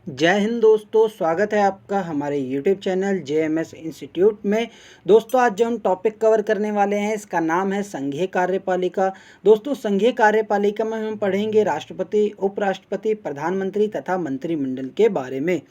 जय हिंद दोस्तों, स्वागत है आपका हमारे YouTube चैनल JMS इंस्टीट्यूट में। दोस्तों आज जो हम टॉपिक कवर करने वाले हैं इसका नाम है संघीय कार्यपालिका। दोस्तों संघीय कार्यपालिका में हम पढ़ेंगे राष्ट्रपति, उपराष्ट्रपति, प्रधानमंत्री तथा मंत्रिमंडल के बारे में।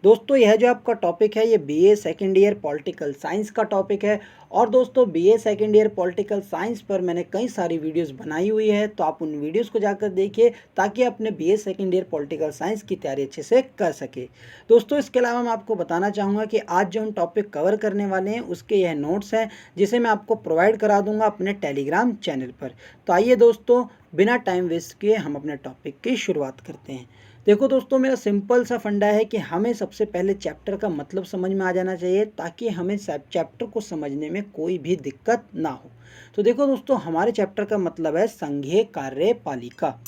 दोस्तों यह जो आपका टॉपिक है ये BA second year political science का टॉपिक है। और दोस्तों BA second year political science पर मैंने कई सारी वीडियोस बनाई हुई है, तो आप उन वीडियोस को जाकर देखिए ताकि अपने BA second year political science की तैयारी अच्छे से कर सके। दोस्तों इसके अलावा मैं आपको बताना चाहूँगा कि आज जो हम टॉपिक कवर करने वाले हैं उसके यह नोट्स हैं जिसे मैं आपको प्रोवाइड करा दूँगा अपने टेलीग्राम चैनल पर। तो आइए दोस्तों बिना टाइम वेस्ट किए हम अपने टॉपिक की शुरुआत करते हैं। देखो दोस्तों मेरा सिंपल सा फंडा है कि हमें सबसे पहले चैप्टर का मतलब समझ में आ जाना चाहिए ताकि हमें चैप्टर को समझने में कोई भी दिक्कत ना हो। तो देखो दोस्तों हमारे चैप्टर का मतलब है संघीय कार्यपालिका।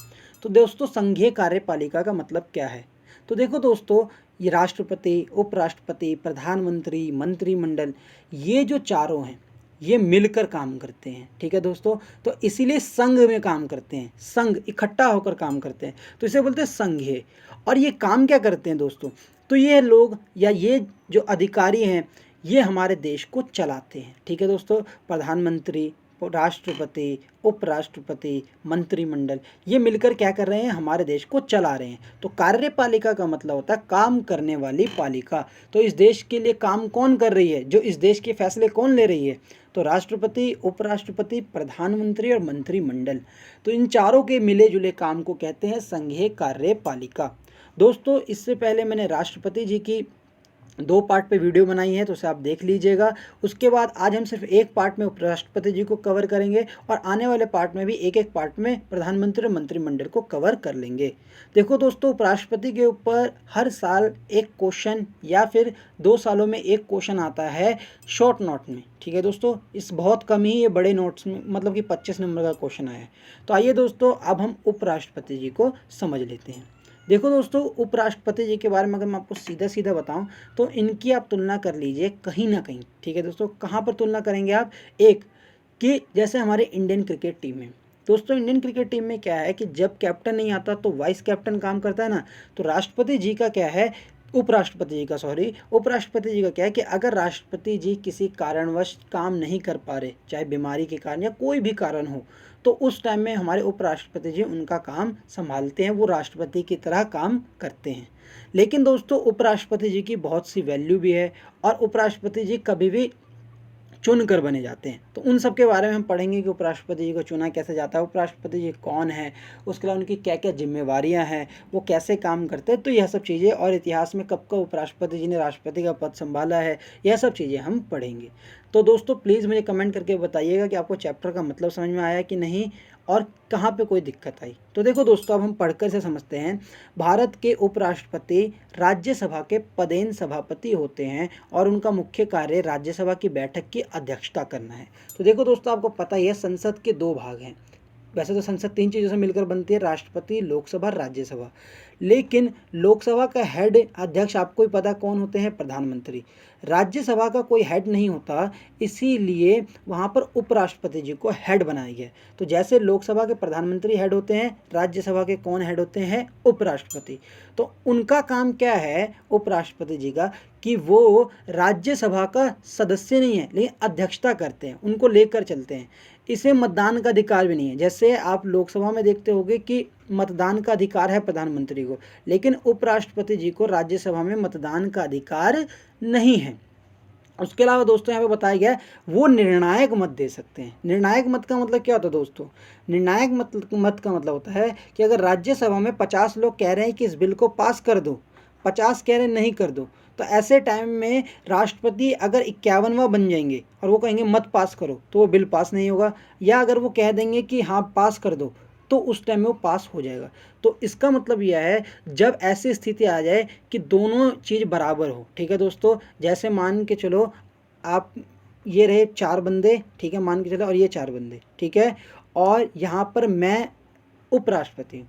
तो दोस्तों संघीय कार्यपालिका का मतलब क्या है? तो देखो दोस्तों ये राष्ट्रपति, उपराष्ट्रपति, प्रधानमंत्री, मंत्रिमंडल ये जो चारों हैं ये मिलकर काम करते हैं। ठीक है दोस्तों, तो इसीलिए संघ में काम करते हैं, संघ इकट्ठा होकर काम करते हैं, तो इसे बोलते हैं संघीय। और ये काम क्या करते हैं दोस्तों? तो ये लोग या ये जो अधिकारी हैं ये हमारे देश को चलाते हैं। ठीक है दोस्तों, प्रधानमंत्री, राष्ट्रपति, उपराष्ट्रपति, मंत्रिमंडल ये मिलकर क्या कर रहे हैं? हमारे देश को चला रहे हैं। तो कार्यपालिका का मतलब होता है काम करने वाली पालिका। तो इस देश के लिए काम कौन कर रही है? जो इस देश के फैसले कौन ले रही है? तो राष्ट्रपति, उपराष्ट्रपति, प्रधानमंत्री और मंत्रिमंडल। तो इन चारों के मिले जुले काम को कहते हैं संघीय कार्यपालिका। दोस्तों इससे पहले मैंने राष्ट्रपति जी की 2 पार्ट पे वीडियो बनाई है, तो उसे आप देख लीजिएगा। उसके बाद आज हम सिर्फ एक पार्ट में उपराष्ट्रपति जी को कवर करेंगे और आने वाले पार्ट में भी एक एक पार्ट में प्रधानमंत्री और मंत्रिमंडल को कवर कर लेंगे। देखो दोस्तों उपराष्ट्रपति के ऊपर हर साल एक क्वेश्चन या फिर 2 सालों में एक क्वेश्चन आता है शॉर्ट नोट में। ठीक है दोस्तों, इस बहुत कम ही ये बड़े नोट्स में मतलब कि 25 नंबर का क्वेश्चन आया है। तो आइए दोस्तों अब हम उपराष्ट्रपति जी को समझ लेते हैं। देखो दोस्तों उपराष्ट्रपति जी के बारे में अगर मैं आपको सीधा सीधा बताऊं तो इनकी आप तुलना कर लीजिए कहीं ना कहीं। ठीक है दोस्तों, कहाँ पर तुलना करेंगे आप? एक कि जैसे हमारे इंडियन क्रिकेट टीम में, दोस्तों इंडियन क्रिकेट टीम में क्या है कि जब कैप्टन नहीं आता तो वाइस कैप्टन काम करता है ना। तो राष्ट्रपति जी का क्या है, उपराष्ट्रपति जी का उपराष्ट्रपति जी का क्या है कि अगर राष्ट्रपति जी किसी कारणवश काम नहीं कर पा रहे, चाहे बीमारी के कारण या कोई भी कारण हो, तो उस टाइम में हमारे उपराष्ट्रपति जी उनका काम संभालते हैं, वो राष्ट्रपति की तरह काम करते हैं। लेकिन दोस्तों उपराष्ट्रपति जी की बहुत सी वैल्यू भी है और उपराष्ट्रपति जी कभी भी चुन कर बने जाते हैं। तो उन सब के बारे में हम पढ़ेंगे कि उपराष्ट्रपति जी को चुना कैसे जाता है, उपराष्ट्रपति जी कौन है, उसके अलावा उनकी क्या क्या जिम्मेवारियां हैं, वो कैसे काम करते हैं। तो यह सब चीज़ें और इतिहास में कब कब उपराष्ट्रपति जी ने राष्ट्रपति का पद संभाला है, यह सब चीज़ें हम पढ़ेंगे। तो दोस्तों प्लीज़ मुझे कमेंट करके बताइएगा कि आपको चैप्टर का मतलब समझ में आया कि नहीं और कहाँ पे कोई दिक्कत आई। तो देखो दोस्तों अब हम पढ़कर से समझते हैं। भारत के उपराष्ट्रपति राज्यसभा के पदेन सभापति होते हैं और उनका मुख्य कार्य राज्यसभा की बैठक की अध्यक्षता करना है। तो देखो दोस्तों आपको पता ही है संसद के 2 भाग हैं। वैसे तो संसद 3 चीज़ों से मिलकर बनती है, राष्ट्रपति, लोकसभा, राज्यसभा। लेकिन लोकसभा का हेड अध्यक्ष आपको ही पता कौन होते हैं? प्रधानमंत्री। राज्यसभा का कोई हेड नहीं होता, इसीलिए वहाँ पर उपराष्ट्रपति जी को हेड बनाया गया। तो जैसे लोकसभा के प्रधानमंत्री हेड होते हैं, राज्यसभा के कौन हेड होते हैं? उपराष्ट्रपति। तो उनका काम क्या है उपराष्ट्रपति जी का कि वो राज्यसभा का सदस्य नहीं है लेकिन अध्यक्षता करते हैं, उनको लेकर चलते हैं। इसे मतदान का अधिकार भी नहीं है। जैसे आप लोकसभा में देखते होंगे कि मतदान का अधिकार है प्रधानमंत्री को, लेकिन उपराष्ट्रपति जी को राज्यसभा में मतदान का अधिकार नहीं है। उसके अलावा दोस्तों यहाँ पे बताया गया है वो निर्णायक मत दे सकते हैं। निर्णायक मत का मतलब क्या होता है दोस्तों? निर्णायक मत का मतलब होता है कि अगर राज्यसभा में 50 लोग कह रहे हैं कि इस बिल को पास कर दो, 50 कह रहे हैं नहीं कर दो, तो ऐसे टाइम में राष्ट्रपति अगर 51वां बन जाएंगे और वो कहेंगे मत पास करो तो वो बिल पास नहीं होगा, या अगर वो कह देंगे कि हाँ पास कर दो तो उस टाइम में वो पास हो जाएगा। तो इसका मतलब यह है जब ऐसी स्थिति आ जाए कि दोनों चीज़ बराबर हो। ठीक है दोस्तों, जैसे मान के चलो आप ये रहे 4 बंदे, ठीक है मान के चलो, और ये 4 बंदे, ठीक है, और यहाँ पर मैं उपराष्ट्रपति हूँ।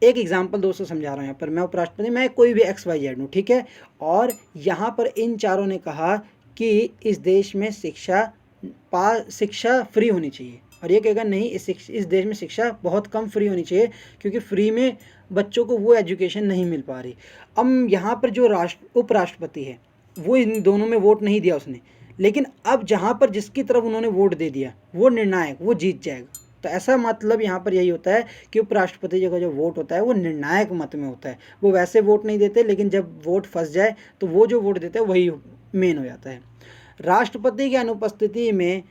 एक एग्जाम्पल दोस्तों समझा रहा हूँ, यहाँ पर मैं उपराष्ट्रपति, मैं कोई भी XYZ हूँ, ठीक है, और यहाँ पर इन चारों ने कहा कि इस देश में शिक्षा फ्री होनी चाहिए। और ये कहेगा नहीं, इस देश में शिक्षा बहुत कम फ्री होनी चाहिए, क्योंकि फ्री में बच्चों को वो एजुकेशन नहीं मिल पा रही। अब यहाँ पर जो उपराष्ट्रपति है वो इन दोनों में वोट नहीं दिया उसने, लेकिन अब जहाँ पर जिसकी तरफ उन्होंने वोट दे दिया वो निर्णायक, वो जीत जाएगा। तो ऐसा मतलब यहाँ पर यही होता है कि उपराष्ट्रपति जी का जो वोट होता है वो निर्णायक मत में होता है। वो वैसे वोट नहीं देते, लेकिन जब वोट फंस जाए तो वो जो वोट देते हैं वही मेन हो जाता है। राष्ट्रपति की अनुपस्थिति में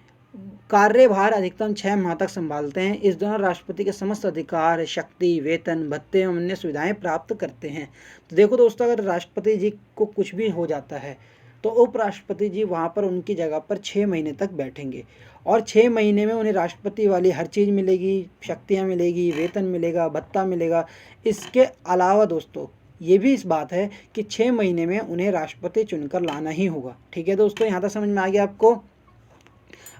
कार्यभार अधिकतम 6 माह तक संभालते हैं। इस दौरान राष्ट्रपति के समस्त अधिकार, शक्ति, वेतन, भत्ते एवं अन्य सुविधाएं प्राप्त करते हैं। तो देखो दोस्तों, अगर राष्ट्रपति जी को कुछ भी हो जाता है तो उपराष्ट्रपति जी वहाँ पर उनकी जगह पर 6 महीने तक बैठेंगे, और 6 महीने में उन्हें राष्ट्रपति वाली हर चीज़ मिलेगी, शक्तियाँ मिलेगी, वेतन मिलेगा, भत्ता मिलेगा। इसके अलावा दोस्तों ये भी इस बात है कि 6 महीने में उन्हें राष्ट्रपति चुनकर लाना ही होगा। ठीक है दोस्तों, यहाँ तक समझ में आ गया आपको।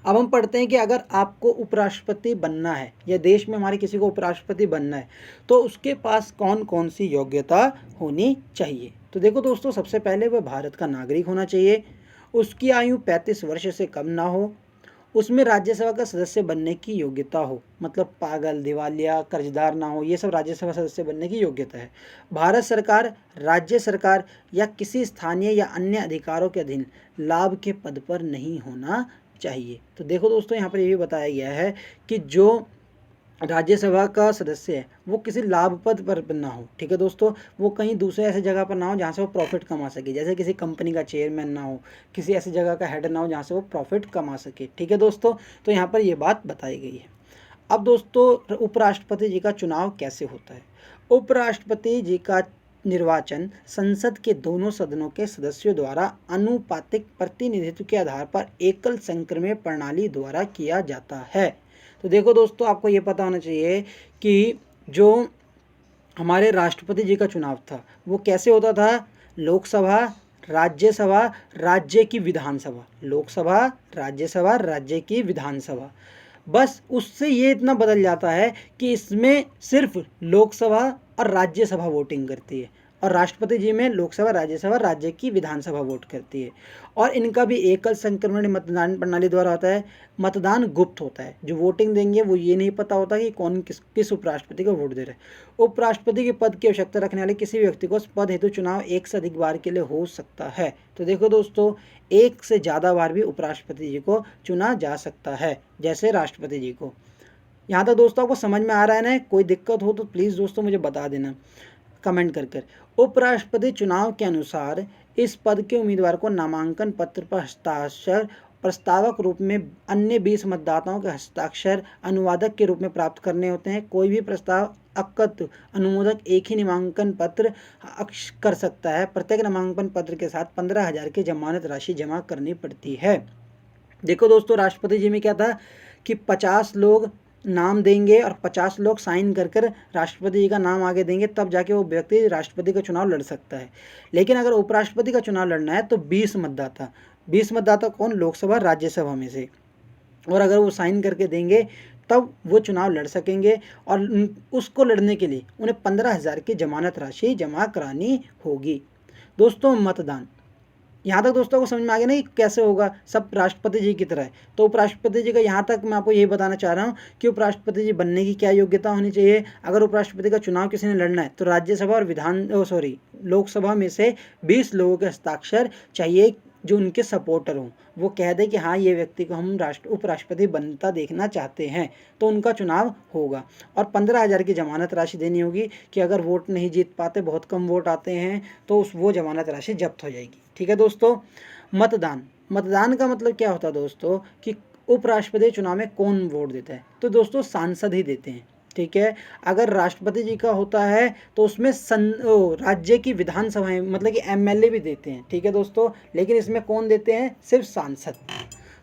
अब हम पढ़ते हैं कि अगर आपको उपराष्ट्रपति बनना है या देश में हमारे किसी को उपराष्ट्रपति बनना है तो उसके पास कौन कौन सी योग्यता होनी चाहिए। तो देखो दोस्तों, सबसे पहले वह भारत का नागरिक होना चाहिए, उसकी आयु 35 वर्ष से कम ना हो, उसमें राज्यसभा का सदस्य बनने की योग्यता हो, मतलब पागल, दिवालिया, कर्जदार ना हो, ये सब राज्यसभा सदस्य बनने की योग्यता है। भारत सरकार, राज्य सरकार या किसी स्थानीय या अन्य अधिकारों के अधीन लाभ के पद पर नहीं होना चाहिए। तो देखो दोस्तों, यहाँ पर ये भी बताया गया है कि जो राज्यसभा का सदस्य है वो किसी लाभ पद पर ना हो। ठीक है दोस्तों, वो कहीं दूसरे ऐसे जगह पर ना हो जहाँ से वो प्रॉफिट कमा सके, जैसे किसी कंपनी का चेयरमैन ना हो, किसी ऐसी जगह का हेड ना हो जहाँ से वो प्रॉफिट कमा सके। ठीक है दोस्तों, तो यहाँ पर ये बात बताई गई है। अब दोस्तों, उपराष्ट्रपति जी का चुनाव कैसे होता है। उपराष्ट्रपति जी का निर्वाचन संसद के दोनों सदनों के सदस्यों द्वारा अनुपातिक प्रतिनिधित्व के आधार पर एकल संक्रमण प्रणाली द्वारा किया जाता है। तो देखो दोस्तों, आपको ये पता होना चाहिए कि जो हमारे राष्ट्रपति जी का चुनाव था वो कैसे होता था। लोकसभा, राज्यसभा, राज्य की विधानसभा, लोकसभा, राज्यसभा, राज्य की विधानसभा। बस उससे ये इतना बदल जाता है कि इसमें सिर्फ लोकसभा और राज्यसभा वोटिंग करती है, और राष्ट्रपति जी में लोकसभा, राज्यसभा, राज्य की विधानसभा वोट करती है। और इनका भी एकल संक्रमण मतदान प्रणाली द्वारा होता है। मतदान गुप्त होता है, जो वोटिंग देंगे वो ये नहीं पता होता कि कौन किस उपराष्ट्रपति को वोट दे रहे हैं। उपराष्ट्रपति के पद की आवश्यकता रखने वाले किसी व्यक्ति को पद हेतु चुनाव एक से अधिक बार के लिए हो सकता है। तो देखो दोस्तों, एक से ज़्यादा बार भी उपराष्ट्रपति जी को चुना जा सकता है, जैसे राष्ट्रपति जी को। यहाँ तक दोस्तों आपको समझ में आ रहा है ना। कोई दिक्कत हो तो प्लीज़ दोस्तों मुझे बता देना कमेंट कर। उपराष्ट्रपति चुनाव के अनुसार इस पद के उम्मीदवार को नामांकन पत्र पर हस्ताक्षर, प्रस्तावक रूप में अन्य 20 मतदाताओं के हस्ताक्षर, अनुवादक के रूप में प्राप्त करने होते हैं। कोई भी प्रस्ताव अकत अनुमोदक एक ही नामांकन पत्र कर सकता है। प्रत्येक नामांकन पत्र के साथ 15,000 की जमानत राशि जमा करनी पड़ती है। देखो दोस्तों, राष्ट्रपति जी में क्या था कि 50 लोग नाम देंगे और 50 लोग साइन कर कर राष्ट्रपति जी का नाम आगे देंगे, तब जाके वो व्यक्ति राष्ट्रपति का चुनाव लड़ सकता है। लेकिन अगर उपराष्ट्रपति का चुनाव लड़ना है तो 20 मतदाता कौन, लोकसभा, राज्यसभा में से, और अगर वो साइन करके देंगे तब वो चुनाव लड़ सकेंगे। और उसको लड़ने के लिए उन्हें 15,000 की जमानत राशि जमा करानी होगी। दोस्तों, मतदान, यहाँ तक दोस्तों को समझ में आ गया ना कि कैसे होगा, सब राष्ट्रपति जी की तरह है। तो उपराष्ट्रपति जी का यहाँ तक मैं आपको यही बताना चाह रहा हूँ कि उपराष्ट्रपति जी बनने की क्या योग्यता होनी चाहिए। अगर उपराष्ट्रपति का चुनाव किसी ने लड़ना है तो राज्यसभा और लोकसभा में से 20 लोगों के हस्ताक्षर चाहिए जो उनके सपोर्टर हों, वो कह दे कि हाँ ये व्यक्ति को हम उपराष्ट्रपति बनता देखना चाहते हैं, तो उनका चुनाव होगा। और 15,000 की जमानत राशि देनी होगी कि अगर वोट नहीं जीत पाते, बहुत कम वोट आते हैं, तो वो जमानत राशि जब्त हो जाएगी। ठीक है दोस्तों। मतदान का मतलब क्या होता है दोस्तों कि उपराष्ट्रपति चुनाव में कौन वोट देता है, तो दोस्तों सांसद ही देते हैं। ठीक है, अगर राष्ट्रपति जी का होता है तो उसमें राज्य की विधानसभाएं मतलब कि एमएलए भी देते हैं। ठीक है दोस्तों, लेकिन इसमें कौन देते हैं, सिर्फ सांसद।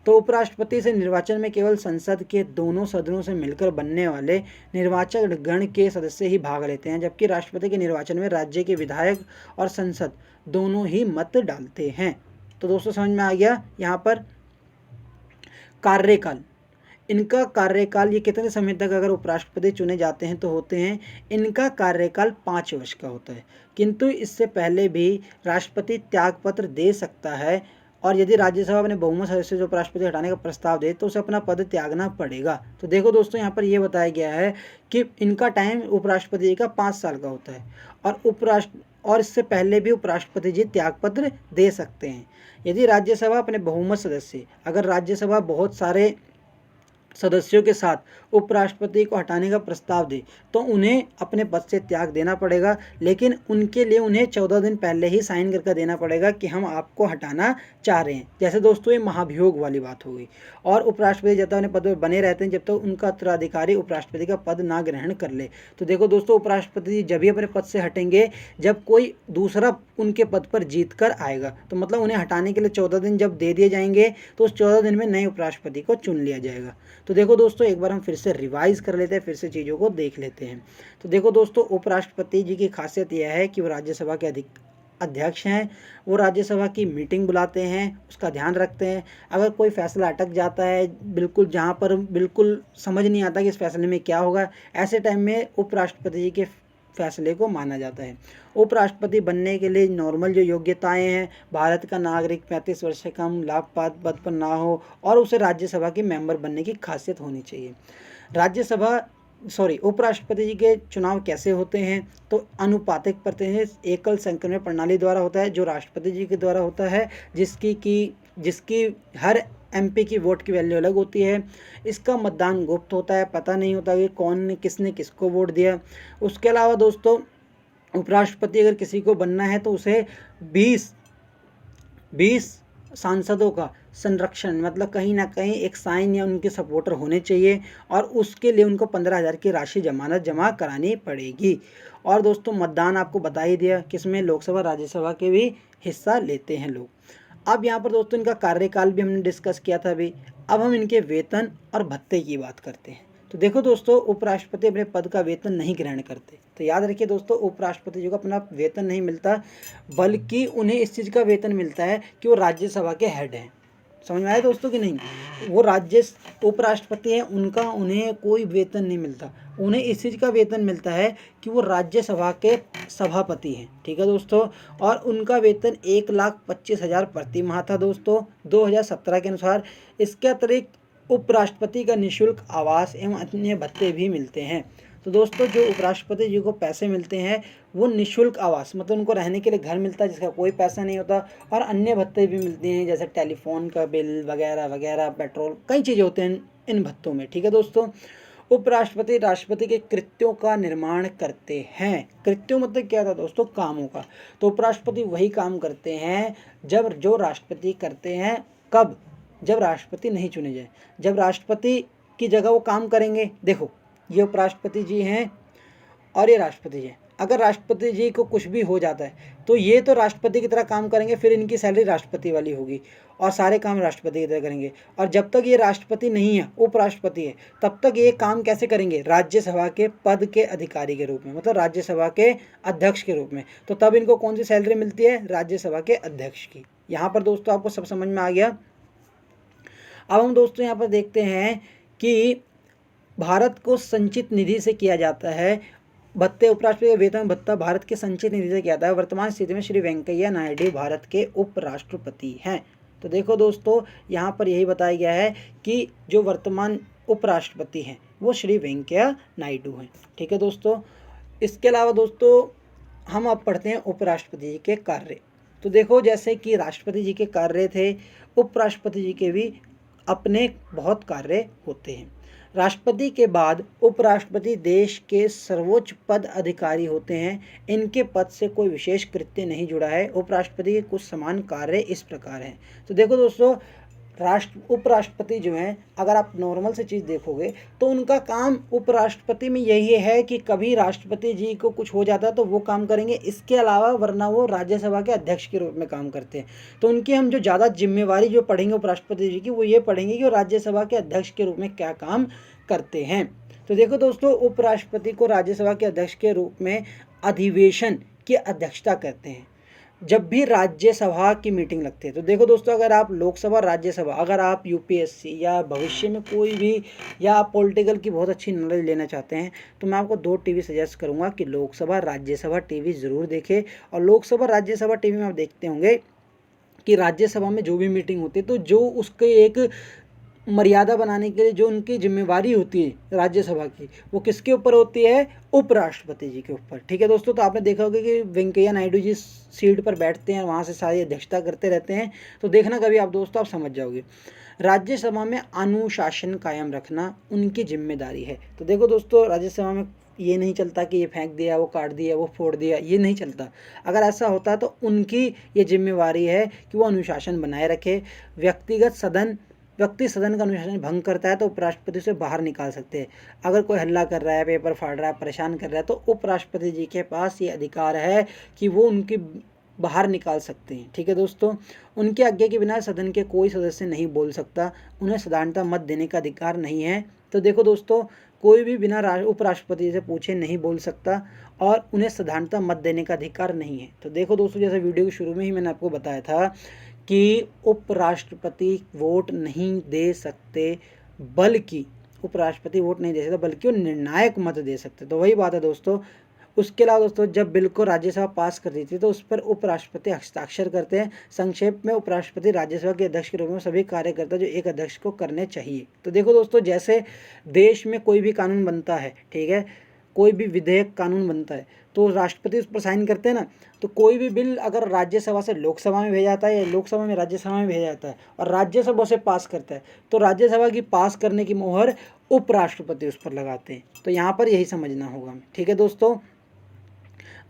तो उपराष्ट्रपति से निर्वाचन में केवल संसद के दोनों सदनों से मिलकर बनने वाले निर्वाचक गण के सदस्य ही भाग लेते हैं, जबकि राष्ट्रपति के निर्वाचन में राज्य के विधायक और संसद दोनों ही मत डालते हैं। तो दोस्तों समझ में आ गया। यहाँ पर कार्यकाल, इनका कार्यकाल, ये कितने समय तक अगर उपराष्ट्रपति चुने जाते हैं तो होते हैं, इनका कार्यकाल 5 वर्ष का होता है। किंतु इससे पहले भी राष्ट्रपति त्यागपत्र दे सकता है और यदि राज्यसभा अपने बहुमत सदस्य जो उपराष्ट्रपति हटाने का प्रस्ताव दे तो उसे अपना पद त्यागना पड़ेगा। तो देखो दोस्तों, यहाँ पर यह बताया गया है कि इनका टाइम उपराष्ट्रपति का 5 साल का होता है और इससे पहले भी उपराष्ट्रपति जी त्यागपत्र दे सकते हैं। यदि राज्यसभा अपने बहुमत सदस्य, अगर राज्यसभा बहुत सारे सदस्यों के साथ उपराष्ट्रपति को हटाने का प्रस्ताव दे तो उन्हें अपने पद से त्याग देना पड़ेगा, लेकिन उनके लिए उन्हें 14 दिन पहले ही साइन करके देना पड़ेगा कि हम आपको हटाना चाह रहे हैं। जैसे दोस्तों ये महाभियोग वाली बात हो गई। और उपराष्ट्रपति जब तक अपने पद पर बने रहते हैं जब तक उनका उत्तराधिकारी उपराष्ट्रपति का पद ना ग्रहण कर ले। तो देखो दोस्तों, उपराष्ट्रपति जब भी अपने पद से हटेंगे जब कोई दूसरा उनके पद पर जीत कर आएगा। तो मतलब उन्हें हटाने के लिए 14 दिन जब दे दिए जाएंगे तो उस 14 दिन में नए उपराष्ट्रपति को चुन लिया जाएगा। तो देखो दोस्तों, एक बार हम फिर से रिवाइज कर लेते हैं, फिर से चीज़ों को देख लेते हैं। तो देखो दोस्तों, उपराष्ट्रपति जी की खासियत यह है कि वो राज्यसभा के अध्यक्ष हैं। वो राज्यसभा की मीटिंग बुलाते हैं, उसका ध्यान रखते हैं। अगर कोई फैसला अटक जाता है बिल्कुल, जहाँ पर बिल्कुल समझ नहीं आता कि इस फैसले में क्या होगा, ऐसे टाइम में उपराष्ट्रपति जी के फैसले को माना जाता है। उपराष्ट्रपति बनने के लिए नॉर्मल जो योग्यताएं हैं, भारत का नागरिक, 35 वर्ष से कम, लाभपात्र पद पर ना हो और उसे राज्यसभा के मेंबर बनने की खासियत होनी चाहिए। उपराष्ट्रपति जी के चुनाव कैसे होते हैं? तो अनुपातिक प्रतिनिधि एकल संक्रमण प्रणाली द्वारा होता है, जो राष्ट्रपति जी के द्वारा होता है, जिसकी हर एमपी की वोट की वैल्यू अलग होती है। इसका मतदान गुप्त होता है, पता नहीं होता कि कौन ने किसने किसको वोट दिया। उसके अलावा दोस्तों, उपराष्ट्रपति अगर किसी को बनना है तो उसे 20 सांसदों का संरक्षण, मतलब कहीं ना कहीं एक साइन या उनके सपोर्टर होने चाहिए और उसके लिए उनको 15,000 की राशि जमानत जमा करानी पड़ेगी। और दोस्तों, मतदान आपको बता ही दिया, किसमें लोकसभा राज्यसभा के भी हिस्सा लेते हैं लोग। अब यहाँ पर दोस्तों इनका कार्यकाल भी हमने डिस्कस किया था अभी। अब हम इनके वेतन और भत्ते की बात करते हैं। तो देखो दोस्तों, उपराष्ट्रपति अपने पद का वेतन नहीं ग्रहण करते। तो याद रखिए दोस्तों, उपराष्ट्रपति जी को अपना वेतन नहीं मिलता, बल्कि उन्हें इस चीज़ का वेतन मिलता है कि वो राज्यसभा के हेड हैं। समझ में आया दोस्तों कि नहीं? वो उपराष्ट्रपति हैं, उन्हें कोई वेतन नहीं मिलता। उन्हें इस चीज़ का वेतन मिलता है कि वो राज्यसभा के सभापति हैं। ठीक है दोस्तों, और उनका वेतन 1,25,000 प्रति माह था दोस्तों 2017 के अनुसार। इसके अतिरिक्त उपराष्ट्रपति का निःशुल्क आवास एवं अन्य भत्ते भी मिलते हैं। तो दोस्तों, जो उपराष्ट्रपति जी को पैसे मिलते हैं वो निःशुल्क आवास, मतलब उनको रहने के लिए घर मिलता है जिसका कोई पैसा नहीं होता, और अन्य भत्ते भी मिलते हैं जैसे टेलीफोन का बिल वगैरह वगैरह, पेट्रोल, कई चीज़ें होते हैं इन भत्तों में। ठीक है दोस्तों, उपराष्ट्रपति राष्ट्रपति के कृत्यों का निर्माण करते हैं। कृत्यों मतलब क्या था दोस्तों? कामों का। तो उपराष्ट्रपति वही काम करते हैं जो राष्ट्रपति करते हैं। कब? जब राष्ट्रपति नहीं चुने जाए, जब राष्ट्रपति की जगह वो काम करेंगे। देखो, ये उपराष्ट्रपति जी हैं और ये राष्ट्रपति जी हैं। अगर राष्ट्रपति जी को कुछ भी हो जाता है तो ये तो राष्ट्रपति की तरह काम करेंगे, फिर इनकी सैलरी राष्ट्रपति वाली होगी और सारे काम राष्ट्रपति की तरह करेंगे। और जब तक ये राष्ट्रपति नहीं है, उपराष्ट्रपति है, तब तक ये काम कैसे करेंगे? राज्यसभा के पद के अधिकारी के रूप में, मतलब राज्यसभा के अध्यक्ष के रूप में। तो तब इनको कौन सी सैलरी मिलती है? राज्यसभा के अध्यक्ष की। यहाँ पर दोस्तों आपको सब समझ में आ गया। अब हम दोस्तों यहाँ पर देखते हैं कि भारत को संचित निधि से किया जाता है भत्ते। उपराष्ट्रपति का वेतन भत्ता भारत के संचित निधि से किया जाता है। वर्तमान स्थिति में श्री वेंकैया नायडू भारत के उपराष्ट्रपति हैं। तो देखो दोस्तों, यहाँ पर यही बताया गया है कि जो वर्तमान उपराष्ट्रपति हैं वो श्री वेंकैया नायडू हैं। ठीक है दोस्तों, इसके अलावा दोस्तों हम अब पढ़ते हैं उपराष्ट्रपति जी के कार्य। तो देखो, जैसे कि राष्ट्रपति जी के कार्य थे, उपराष्ट्रपति जी के भी अपने बहुत कार्य होते हैं। राष्ट्रपति के बाद उपराष्ट्रपति देश के सर्वोच्च पद अधिकारी होते हैं। इनके पद से कोई विशेष कृत्य नहीं जुड़ा है। उपराष्ट्रपति के कुछ समान कार्य इस प्रकार हैं। तो देखो दोस्तों, उपराष्ट्रपति जो हैं, अगर आप नॉर्मल से चीज़ देखोगे तो उनका काम उपराष्ट्रपति में यही है कि कभी राष्ट्रपति जी को कुछ हो जाता है तो वो काम करेंगे, इसके अलावा वरना वो राज्यसभा के अध्यक्ष के रूप में काम करते हैं। तो उनकी हम जो ज़्यादा जिम्मेवारी जो पढ़ेंगे उपराष्ट्रपति जी की, वो ये पढ़ेंगे कि वो राज्यसभा के अध्यक्ष के रूप में क्या काम करते हैं। तो देखो दोस्तों, उपराष्ट्रपति को राज्यसभा के अध्यक्ष के रूप में अधिवेशन की अध्यक्षता करते हैं जब भी राज्यसभा की मीटिंग लगती है। तो देखो दोस्तों, अगर आप लोकसभा राज्यसभा, अगर आप यूपीएससी या भविष्य में कोई भी, या आप पॉलिटिकल की बहुत अच्छी नॉलेज लेना चाहते हैं, तो मैं आपको 2 टीवी सजेस्ट करूंगा कि लोकसभा राज्यसभा टीवी ज़रूर देखें। और लोकसभा राज्यसभा टीवी में आप देखते होंगे कि राज्यसभा में जो भी मीटिंग होती है तो जो उसके एक मर्यादा बनाने के लिए जो उनकी जिम्मेवारी होती है राज्यसभा की, वो किसके ऊपर होती है? उपराष्ट्रपति जी के ऊपर। ठीक है दोस्तों, तो आपने देखा होगा कि वेंकैया नायडू जी सीट पर बैठते हैं, वहाँ से सारी अध्यक्षता करते रहते हैं। तो देखना कभी आप दोस्तों, आप समझ जाओगे। राज्यसभा में अनुशासन कायम रखना उनकी जिम्मेदारी है। तो देखो दोस्तों, राज्यसभा में ये नहीं चलता कि ये फेंक दिया, वो काट दिया, वो फोड़ दिया, ये नहीं चलता। अगर ऐसा होता तो उनकी ये जिम्मेवारी है कि वो अनुशासन बनाए रखे। व्यक्ति सदन का अनुशासन भंग करता है तो उपराष्ट्रपति से बाहर निकाल सकते हैं। अगर कोई हल्ला कर रहा है, पेपर फाड़ रहा है, परेशान कर रहा है, तो उपराष्ट्रपति जी के पास ये अधिकार है कि वो उनकी बाहर निकाल सकते हैं। ठीक है दोस्तों, उनके आज्ञा के बिना सदन के कोई सदस्य नहीं बोल सकता, उन्हें साधारणतः मत देने का अधिकार नहीं है। तो देखो दोस्तों, कोई भी बिना उपराष्ट्रपति से पूछे नहीं बोल सकता और उन्हें साधारणतः मत देने का अधिकार नहीं है। तो देखो दोस्तों, जैसे वीडियो के शुरू में ही मैंने आपको बताया था कि उपराष्ट्रपति वोट नहीं दे सकते, बल्कि उपराष्ट्रपति वोट नहीं दे सकते बल्कि वो निर्णायक मत दे सकते। तो वही बात है दोस्तों। उसके अलावा दोस्तों, जब बिल को राज्यसभा पास कर दी थी तो उस पर उपराष्ट्रपति हस्ताक्षर करते हैं। संक्षेप में, उपराष्ट्रपति राज्यसभा के अध्यक्ष के रूप में सभी कार्य करता है जो एक अध्यक्ष को करने चाहिए। तो देखो दोस्तों, जैसे देश में कोई भी कानून बनता है, ठीक है, कोई भी विधेयक कानून बनता है तो राष्ट्रपति उस पर साइन करते हैं ना। तो कोई भी बिल अगर राज्यसभा से लोकसभा में भेजा जाता है या लोकसभा में राज्यसभा में भेजा जाता है और राज्यसभा से पास करता है तो राज्यसभा की पास करने की मोहर उपराष्ट्रपति उस पर लगाते हैं। तो यहाँ पर यही समझना होगा। ठीक है दोस्तों,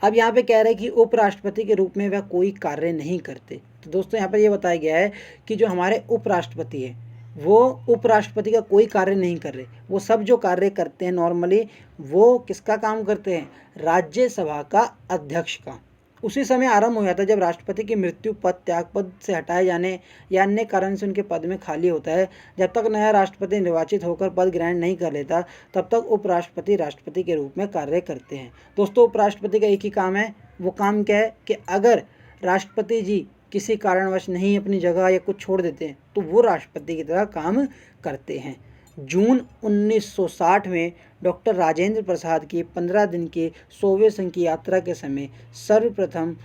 अब यहाँ पे कह रहे हैं कि उपराष्ट्रपति के रूप में वह कोई कार्य नहीं करते। तो दोस्तों, यहाँ पर यह बताया गया है कि जो हमारे उपराष्ट्रपति है वो उपराष्ट्रपति का कोई कार्य नहीं कर रहे। वो सब जो कार्य करते हैं नॉर्मली, वो किसका काम करते हैं? राज्यसभा का अध्यक्ष का। उसी समय आरंभ हो जाता है जब राष्ट्रपति की मृत्यु, त्याग पद से हटाए जाने या अन्य कारण से उनके पद में खाली होता है। जब तक नया राष्ट्रपति निर्वाचित होकर पद ग्रहण नहीं कर लेता तब तक उपराष्ट्रपति राष्ट्रपति के रूप में कार्य करते हैं। दोस्तों, उपराष्ट्रपति का एक ही काम है। वो काम क्या है कि अगर राष्ट्रपति जी किसी कारणवश नहीं अपनी जगह या कुछ छोड़ देते हैं तो वो राष्ट्रपति की तरह काम करते हैं। जून 1960 में डॉक्टर राजेंद्र प्रसाद की 15 दिन के सोवियत संघ की यात्रा के समय सर्वप्रथम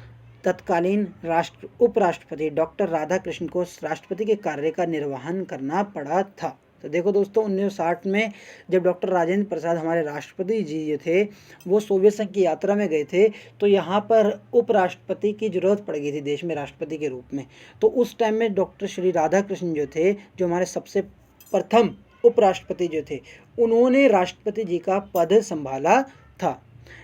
तत्कालीन उपराष्ट्रपति डॉक्टर राधाकृष्णन को राष्ट्रपति के कार्य का निर्वहन करना पड़ा था। तो देखो दोस्तों, 1960 में जब डॉक्टर राजेंद्र प्रसाद हमारे राष्ट्रपति जी थे वो सोवियत संघ की यात्रा में गए थे तो यहाँ पर उपराष्ट्रपति की जरूरत पड़ गई थी देश में राष्ट्रपति के रूप में। तो उस टाइम में डॉक्टर श्री राधाकृष्णन जो थे, जो हमारे सबसे प्रथम उपराष्ट्रपति जो थे, उन्होंने राष्ट्रपति जी का पद संभाला था।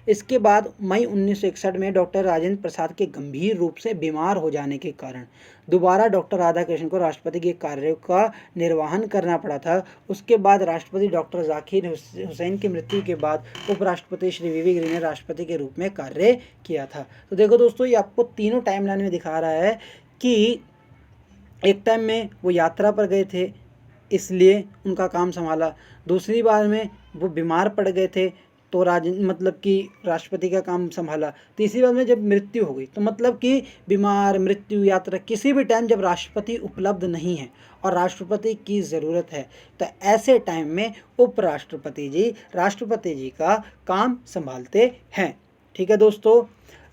इसके बाद मई 1961 में डॉक्टर राजेंद्र प्रसाद के गंभीर रूप से बीमार हो जाने के कारण दोबारा डॉक्टर राधाकृष्णन को राष्ट्रपति के कार्यों का निर्वहन करना पड़ा था। उसके बाद राष्ट्रपति डॉक्टर जाकिर हुसैन की मृत्यु के बाद उपराष्ट्रपति श्री वी गिरी ने राष्ट्रपति के रूप में कार्य किया था। तो देखो दोस्तों, ये आपको तीनों टाइमलाइन में दिखा रहा है कि एक टाइम में वो यात्रा पर गए थे इसलिए उनका काम संभाला, दूसरी बार में वो बीमार पड़ गए थे तो मतलब कि राष्ट्रपति का काम संभाला, तीसरी बार में जब मृत्यु हो गई तो मतलब कि बीमार, मृत्यु, यात्रा, किसी भी टाइम जब राष्ट्रपति उपलब्ध नहीं है और राष्ट्रपति की ज़रूरत है तो ऐसे टाइम में उपराष्ट्रपति जी राष्ट्रपति जी का काम संभालते हैं। ठीक है दोस्तों,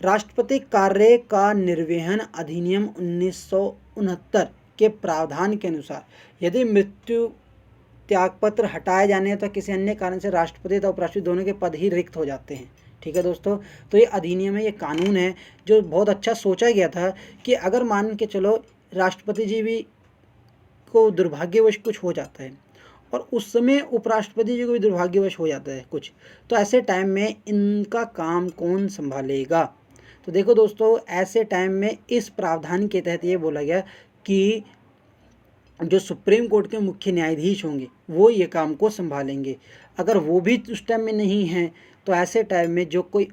राष्ट्रपति कार्य का निर्वहन अधिनियम 1969 के प्रावधान के अनुसार यदि मृत्यु, त्यागपत्र हटाए जाने तो किसी अन्य कारण से राष्ट्रपति तथा उपराष्ट्रपति दोनों के पद ही रिक्त हो जाते हैं। ठीक है दोस्तों, तो ये अधिनियम है, ये कानून है जो बहुत अच्छा सोचा गया था कि अगर मान के चलो राष्ट्रपति जी भी को दुर्भाग्यवश कुछ हो जाता है और उस समय उपराष्ट्रपति जी को भी दुर्भाग्यवश हो जाता है कुछ, तो ऐसे टाइम में इनका काम कौन संभालेगा? तो देखो दोस्तों, ऐसे टाइम में इस प्रावधान के तहत ये बोला गया कि जो सुप्रीम कोर्ट के मुख्य न्यायाधीश होंगे वो ये काम को संभालेंगे। अगर वो भी उस टाइम में नहीं हैं तो ऐसे टाइम में जो कोई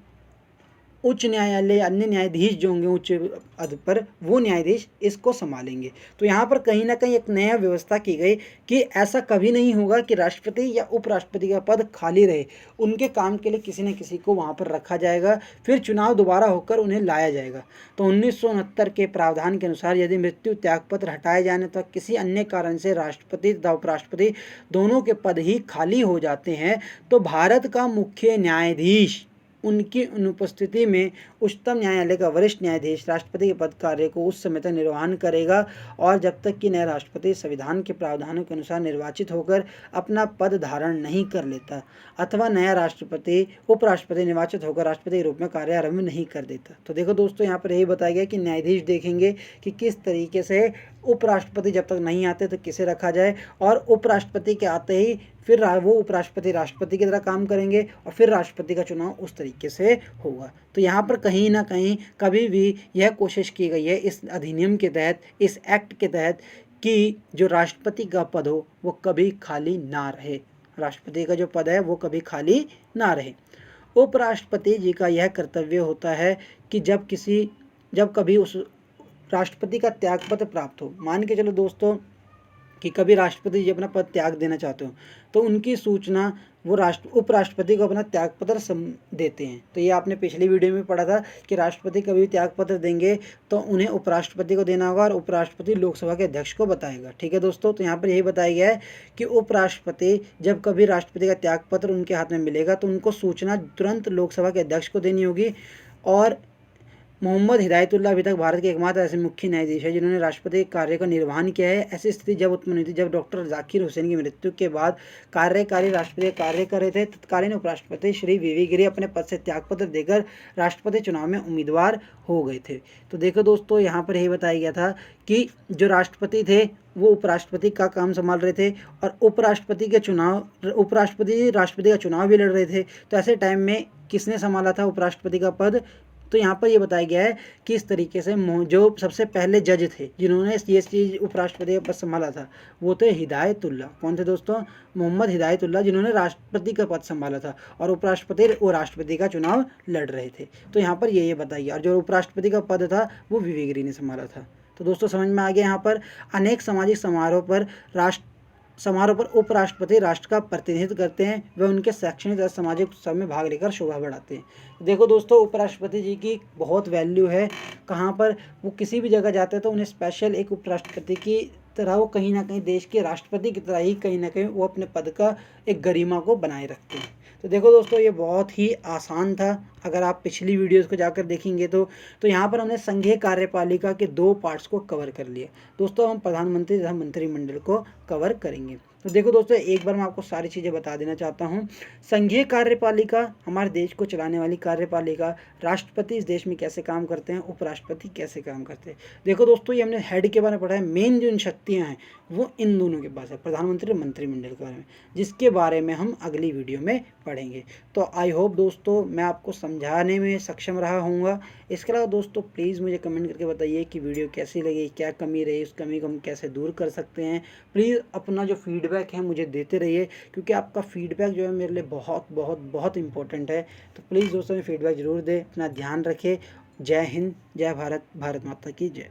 उच्च न्यायालय, अन्य न्यायाधीश जो होंगे उच्च पद पर, वो न्यायाधीश इसको संभालेंगे। तो यहाँ पर कहीं ना कहीं एक नया व्यवस्था की गई कि ऐसा कभी नहीं होगा कि राष्ट्रपति या उपराष्ट्रपति का पद खाली रहे, उनके काम के लिए किसी न किसी को वहाँ पर रखा जाएगा, फिर चुनाव दोबारा होकर उन्हें लाया जाएगा। तो 1969 के प्रावधान के अनुसार यदि मृत्यु, त्यागपत्र हटाए जाने तक किसी अन्य कारण से राष्ट्रपति तथा उपराष्ट्रपति दोनों के पद ही खाली हो जाते हैं तो भारत का मुख्य न्यायाधीश उनकी अनुपस्थिति में उच्चतम न्यायालय का वरिष्ठ न्यायाधीश राष्ट्रपति के पद कार्य को उस समय तक निर्वहन करेगा और जब तक कि नया राष्ट्रपति संविधान के प्रावधानों के अनुसार निर्वाचित होकर अपना पद धारण नहीं कर लेता अथवा नया राष्ट्रपति उपराष्ट्रपति निर्वाचित होकर राष्ट्रपति के रूप में कार्य आरंभ नहीं कर देता। तो देखो दोस्तों, यहाँ पर यही बताया गया कि न्यायाधीश देखेंगे कि किस तरीके से उपराष्ट्रपति जब तक नहीं आते तो किसे रखा जाए, और उपराष्ट्रपति के आते ही फिर वो उपराष्ट्रपति राष्ट्रपति की तरह काम करेंगे और फिर राष्ट्रपति का चुनाव उस तरीके से होगा। तो यहाँ पर कहीं ना कहीं कभी भी यह कोशिश की गई है इस अधिनियम के तहत, इस एक्ट के तहत, कि जो राष्ट्रपति का पद हो वो कभी खाली ना रहे, राष्ट्रपति का जो पद है वो कभी खाली ना रहे। उपराष्ट्रपति जी का यह कर्तव्य होता है कि जब कभी उस राष्ट्रपति का त्यागपत्र प्राप्त हो, मान के चलो दोस्तों कि कभी राष्ट्रपति जी अपना पद त्याग देना चाहते हो तो उनकी सूचना वो उपराष्ट्रपति को अपना त्यागपत्र देते हैं। तो ये आपने पिछली वीडियो में पढ़ा था कि राष्ट्रपति कभी त्यागपत्र देंगे तो उन्हें उपराष्ट्रपति को देना होगा और उपराष्ट्रपति लोकसभा के अध्यक्ष को बताएगा। ठीक है दोस्तों, तो यहाँ पर यही बताया गया है कि उपराष्ट्रपति जब कभी राष्ट्रपति का त्यागपत्र उनके हाथ में मिलेगा तो उनको सूचना तुरंत लोकसभा के अध्यक्ष को देनी होगी। और मोहम्मद हिदायतुल्लाह अभी तक भारत के एकमात्र ऐसे मुख्य न्यायाधीश है जिन्होंने राष्ट्रपति के कार्य का निर्वहन किया है। ऐसी स्थिति जब उत्पन्न हुई थी जब डॉक्टर जाकिर हुसैन की मृत्यु के बाद कार्यकारी राष्ट्रपति कार्य कर रहे थे, तत्कालीन उपराष्ट्रपति श्री वीवी गिरी अपने पद से त्यागपत्र देकर राष्ट्रपति चुनाव में उम्मीदवार हो गए थे। तो देखो दोस्तों, यहाँ पर यही बताया गया था कि जो राष्ट्रपति थे वो उपराष्ट्रपति का काम संभाल रहे थे और उपराष्ट्रपति राष्ट्रपति का चुनाव भी लड़ रहे थे। तो ऐसे टाइम में किसने संभाला था उपराष्ट्रपति का पद? तो यहाँ पर ये बताया गया है कि इस तरीके से जो सबसे पहले जज थे जिन्होंने ये चीज़ उपराष्ट्रपति का पद संभाला था वो थे हिदायतुल्लाह। कौन थे दोस्तों? मोहम्मद हिदायतुल्लाह, जिन्होंने राष्ट्रपति का पद संभाला था और उपराष्ट्रपति और राष्ट्रपति का चुनाव लड़ रहे थे। तो यहाँ पर ये बताइए, और जो उपराष्ट्रपति का पद था वो वीवी गिरी ने संभाला था। तो दोस्तों समझ में आ गया। यहाँ पर अनेक सामाजिक समारोह पर उपराष्ट्रपति राष्ट्र का प्रतिनिधित्व करते हैं, वे उनके शैक्षणिक तथा सामाजिक उत्सव में भाग लेकर शोभा बढ़ाते हैं। देखो दोस्तों, उपराष्ट्रपति जी की बहुत वैल्यू है। कहाँ पर वो किसी भी जगह जाते हैं तो उन्हें स्पेशल एक उपराष्ट्रपति की तरह, वो कहीं ना कहीं देश के राष्ट्रपति की तरह ही कहीं ना कहीं वो अपने पद का एक गरिमा को बनाए रखते हैं। तो देखो दोस्तों, ये बहुत ही आसान था। अगर आप पिछली वीडियोस को जाकर देखेंगे तो यहाँ पर हमने संघीय कार्यपालिका के 2 पार्ट्स को कवर कर लिए। दोस्तों हम प्रधानमंत्री तथा मंत्रिमंडल को कवर करेंगे। तो देखो दोस्तों, एक बार मैं आपको सारी चीज़ें बता देना चाहता हूँ। संघीय कार्यपालिका हमारे देश को चलाने वाली कार्यपालिका, राष्ट्रपति इस देश में कैसे काम करते हैं, उपराष्ट्रपति कैसे काम करते हैं। देखो दोस्तों, ये हमने हेड के बारे में पढ़ा है। मेन जो इन शक्तियाँ हैं वो इन दोनों के पास है, प्रधानमंत्री और मंत्रिमंडल के बारे में, जिसके बारे में हम अगली वीडियो में पढ़ेंगे। तो आई होप दोस्तों मैं आपको समझाने में सक्षम रहा हूँगा। इसके अलावा दोस्तों प्लीज़ मुझे कमेंट करके बताइए कि वीडियो कैसी लगी, क्या कमी रही, उस कमी को हम कैसे दूर कर सकते हैं। प्लीज़ अपना जो फीडबैक है मुझे देते रहिए, क्योंकि आपका फीडबैक जो है मेरे लिए बहुत बहुत बहुत इंपॉर्टेंट है। तो प्लीज़ दोस्तों फीडबैक ज़रूर दें। अपना ध्यान रखें। जय हिंद, जय भारत, भारत माता की जय।